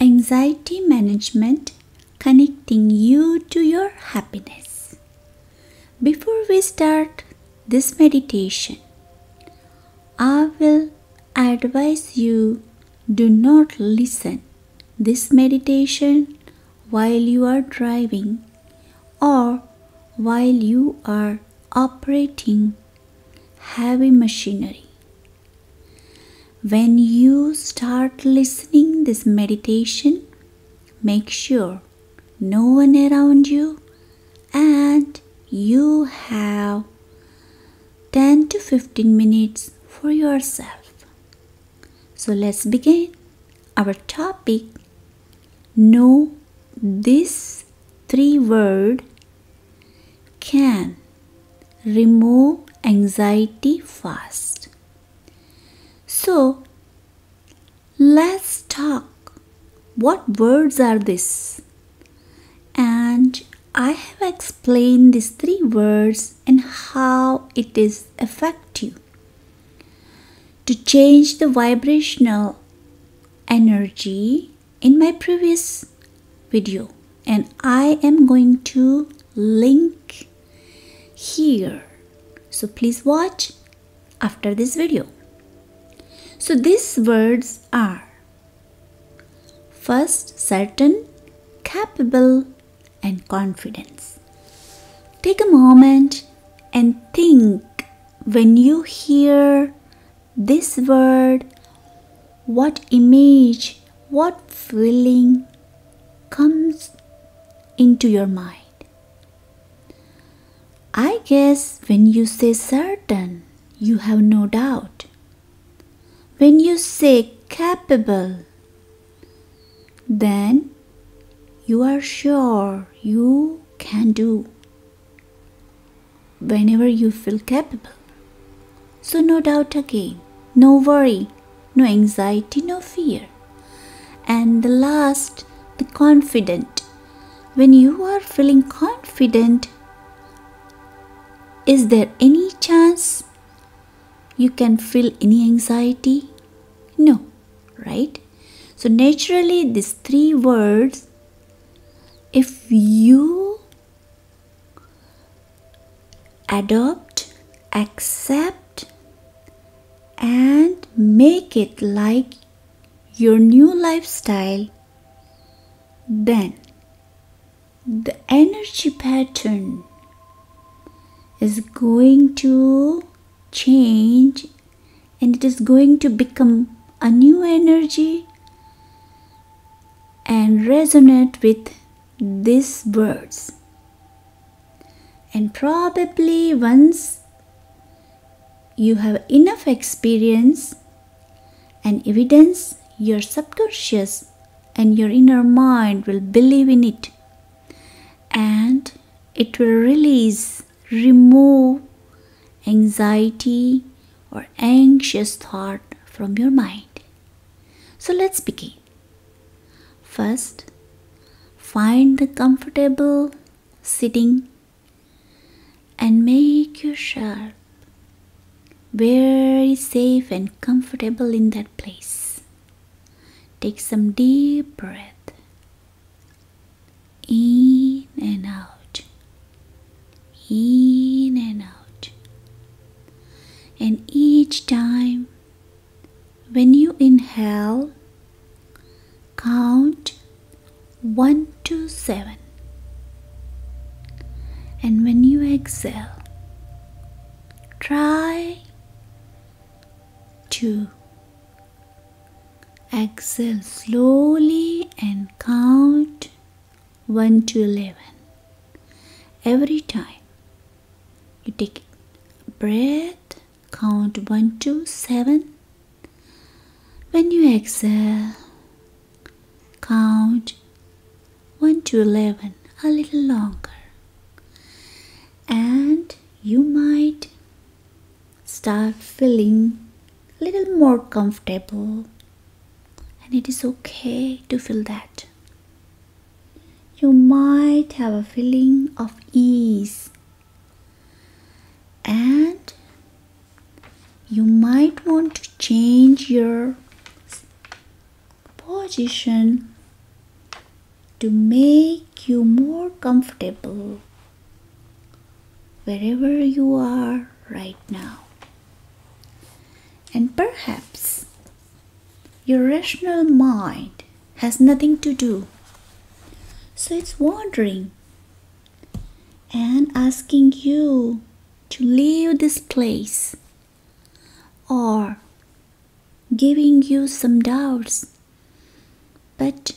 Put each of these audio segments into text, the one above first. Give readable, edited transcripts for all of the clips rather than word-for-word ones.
Anxiety management, connecting you to your happiness. Before we start this meditation, I will advise you, do not listen this meditation while you are driving or while you are operating heavy machinery. When you start listening this meditation, make sure no one around you and you have 10 to 15 minutes for yourself. So let's begin. Our topic, know this 3 word can remove anxiety fast. So let's talk. What words are these? And I have explained these 3 words and how it is effective to change the vibrational energy in my previous video, and I am going to link here. So please watch after this video. So these words are: first, certain, capable, and confidence. Take a moment and think, when you hear this word, what image, what feeling comes into your mind? I guess when you say certain, you have no doubt. When you say capable, then you are sure you can do whenever you feel capable. So no doubt again, no worry, no anxiety, no fear. And the last, the confident. When you are feeling confident, is there any chance you can feel any anxiety? No, right? So naturally, these 3 words, if you adopt, accept, and make it like your new lifestyle, then the energy pattern is going to change and it is going to become a new energy and resonate with these words. And probably once you have enough experience and evidence, your subconscious and your inner mind will believe in it, and it will remove anxiety or anxious thought from your mind. So let's begin. First, find the comfortable sitting and make yourself very safe and comfortable in that place. Take some deep breath in and out, in and out. And each time when you inhale, count 1 to 7. And when you exhale, try to exhale slowly and count 1 to 11. Every time you take a breath, count 1 to 7. When you exhale, count 1 to 11, a little longer. And you might start feeling a little more comfortable, and it is okay to feel that. You might have a feeling of ease, and you might want to change your position to make you more comfortable wherever you are right now. And perhaps your rational mind has nothing to do, so it's wandering and asking you to leave this place, or giving you some doubts, but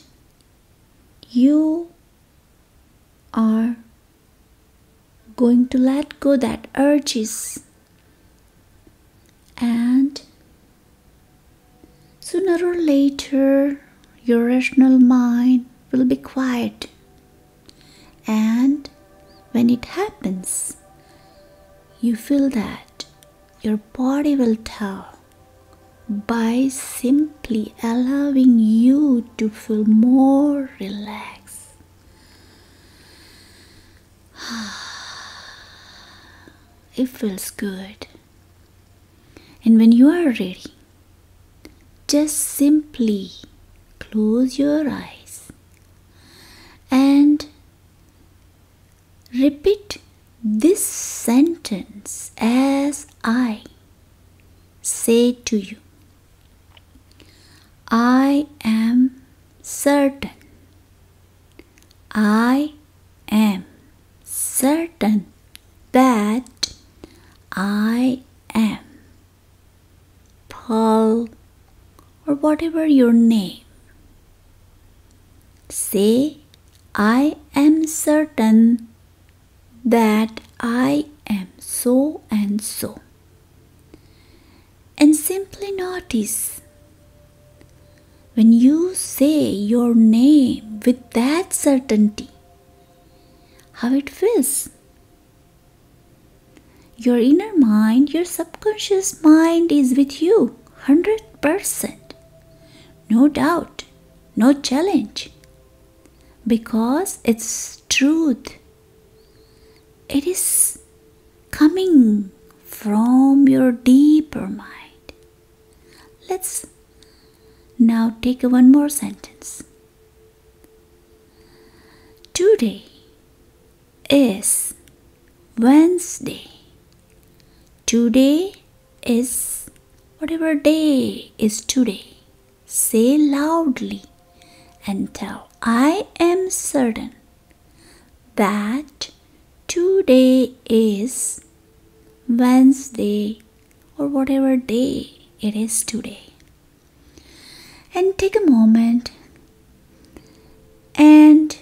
you are going to let go that urges, and sooner or later your rational mind will be quiet. And when it happens, you feel that your body will tell by simply allowing you to feel more relaxed. It feels good. And when you are ready, just simply close your eyes and repeat this sentence as I say to you. I am certain. I am certain that I am Paul, or whatever your name. Say, I am certain that I am so and so. And simply notice when you say your name with that certainty, how it feels. Your inner mind, your subconscious mind is with you 100%. No doubt, no challenge. Because it's truth. It is coming from your deeper mind. Let's now take one more sentence. Today is Wednesday. Today is whatever day is today. Say loudly and tell, I am certain that today is Wednesday, or whatever day it is today. And take a moment and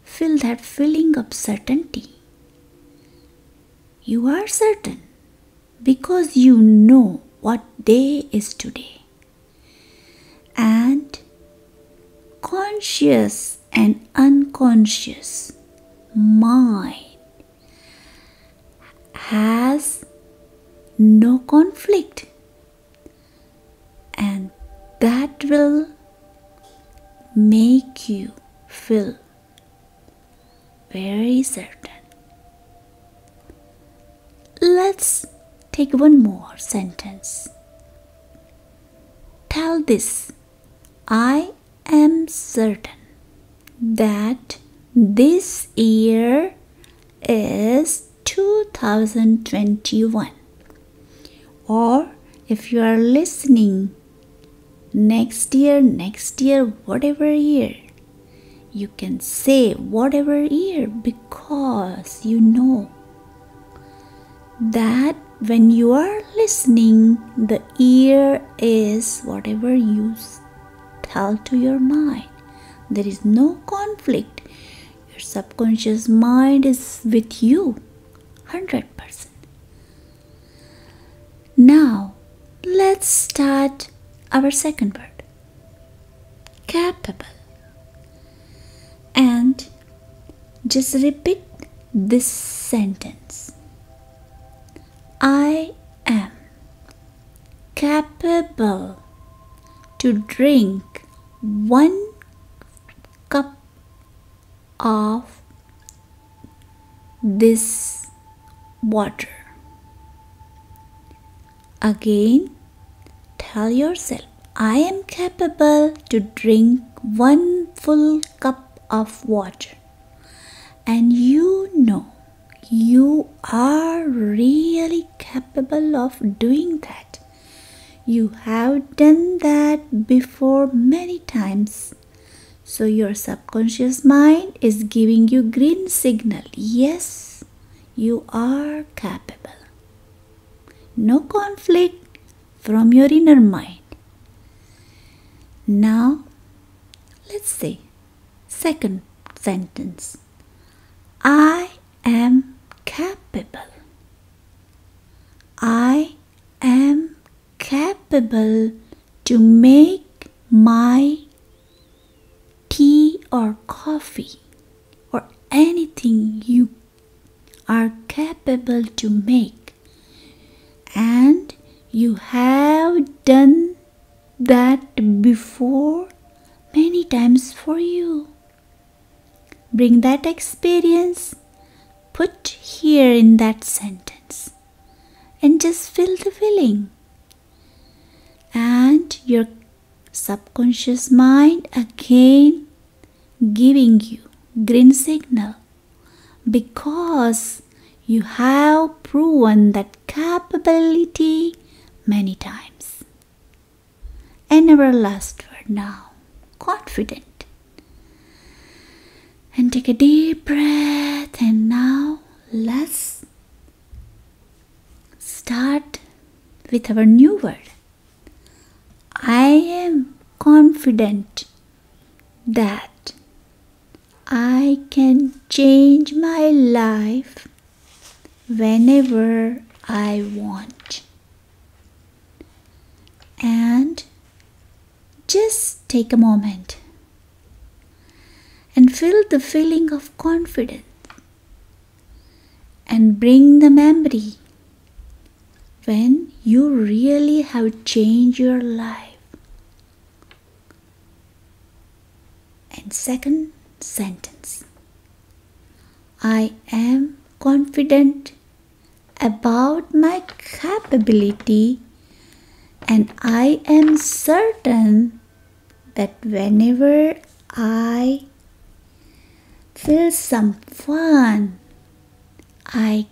feel that feeling of certainty. You are certain because you know what day is today. And conscious and unconscious mind has no conflict, and that will make you feel very certain. Let's take one more sentence. Tell this, I am certain that this year is 2021. Or if you are listening next year, whatever year, you can say whatever year, because you know that when you are listening, the year is whatever you tell to your mind. There is no conflict. Your subconscious mind is with you 100%. Now, let's start our second word, capable. And just repeat this sentence. I am capable to drink 1 cup of this water. Again, tell yourself, I am capable to drink 1 full cup of water, and you know you are really capable of doing that. You have done that before many times. So your subconscious mind is giving you green signal. Yes, you are capable. No conflict from your inner mind. Now, let's say second sentence. I am capable. I am capable to make my tea or coffee or anything you are capable to make, and you have done that before many times for you. Bring that experience, put here in that sentence, and just feel the feeling. And your subconscious mind again giving you green signal, because you have proven that capability many times. And our last word now, confident. And take a deep breath, and now let's start with our new word. I am confident that I can change my life whenever I want. And just take a moment and feel the feeling of confidence, and bring the memory when you really have changed your life. And second sentence. I am confident about my capability, and I am certain that whenever I feel some fun, I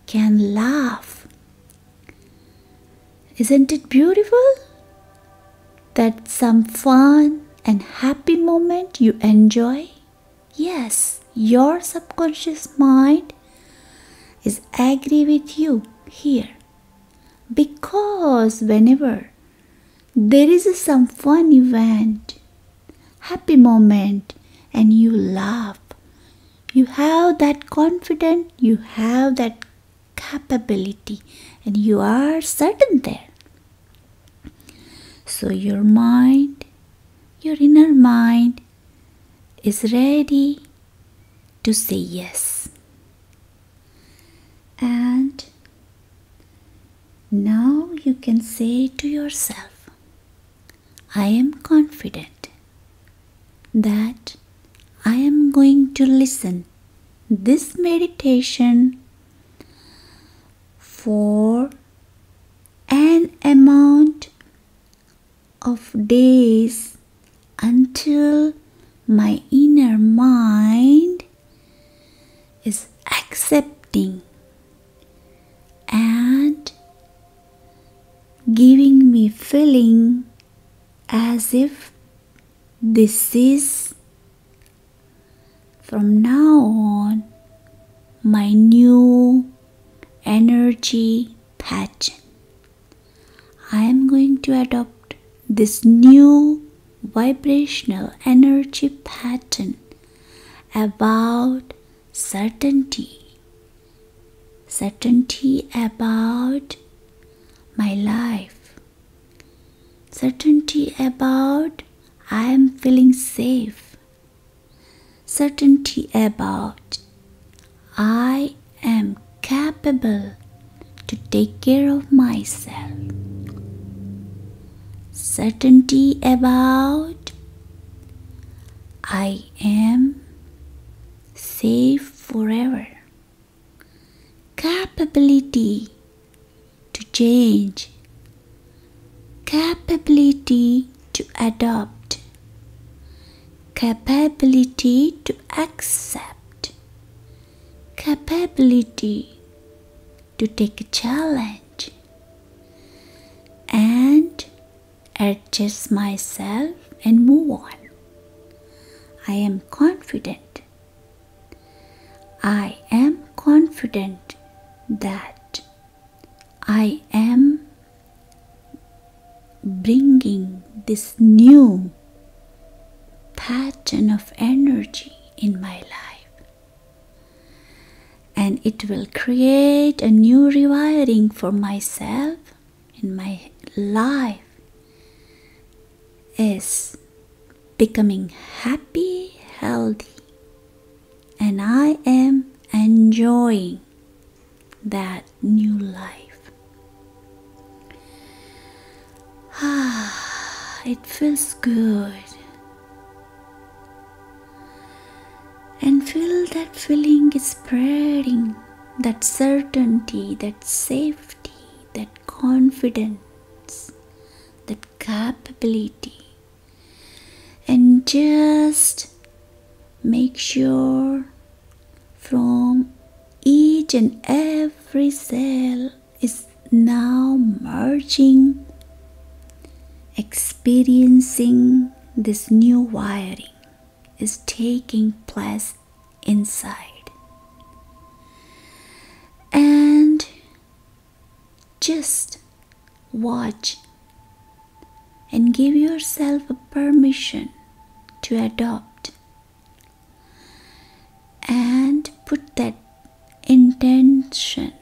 can laugh. Isn't it beautiful? That some fun and happy moment you enjoy? Yes, your subconscious mind is agree with you here, because whenever there is some fun event, happy moment, and you laugh, you have that confidence, you have that capability, and you are certain there. So your mind, your inner mind is ready to say yes. And now you can say to yourself, I am confident that I am going to listen this meditation for an amount of days until my inner mind is accepting and giving me feeling as if this is from now on my new energy pattern. I am going to adopt this new vibrational energy pattern about certainty about my life, certainty about I am feeling safe, certainty about I am capable to take care of myself, certainty about I am safe forever, capability to change, capability to adopt, capability to accept, capability to take a challenge and adjust myself and move on. I am confident. I am confident that I am bringing this new pattern of energy in my life, and it will create a new rewiring for myself in my life is becoming happy, healthy, and I am enjoying that new life. It feels good. And feel that feeling is spreading, that certainty, that safety, that confidence, that capability. And just make sure from each and every cell is now merging, experiencing this new wiring is taking place inside. And just watch and give yourself a permission to adopt and put that intention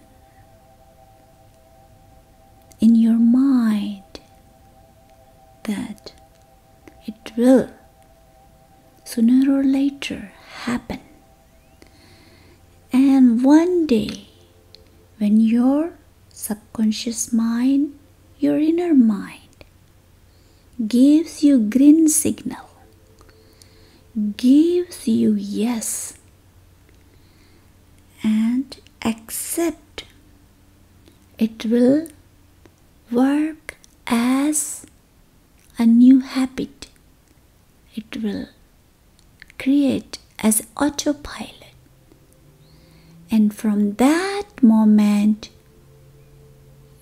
in your mind that it will sooner or later happen. And one day, when your subconscious mind, your inner mind, gives you green signal, gives you yes, and accept, it will work as a new habit. It will create as autopilot, and from that moment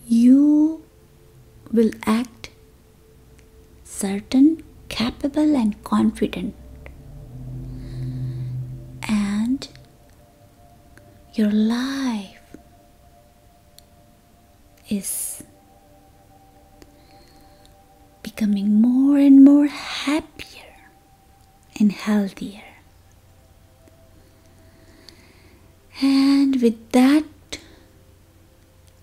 you will act certain, capable and confident, and your life is becoming more and more happier and healthier. And with that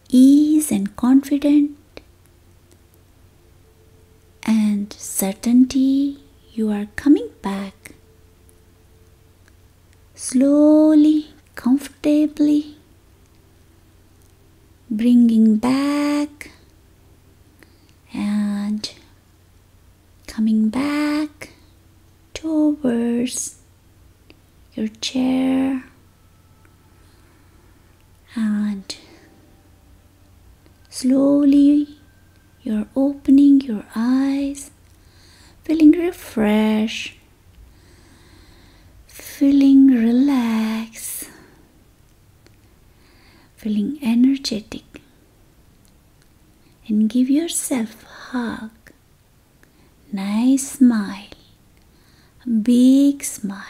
ease and confidence and certainty, you are coming back slowly, comfortably, bringing back and coming back towards your chair, and slowly you're opening your eyes, feeling refreshed, feeling relaxed, feeling energetic, and give yourself a hug, nice smile, a big smile,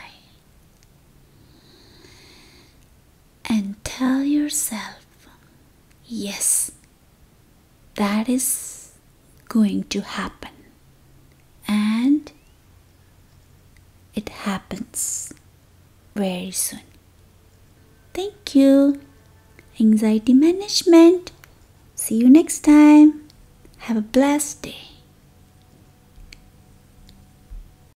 and tell yourself, yes, that is going to happen, and it happens very soon. Thank you. Anxiety management. See you next time. Have a blessed day.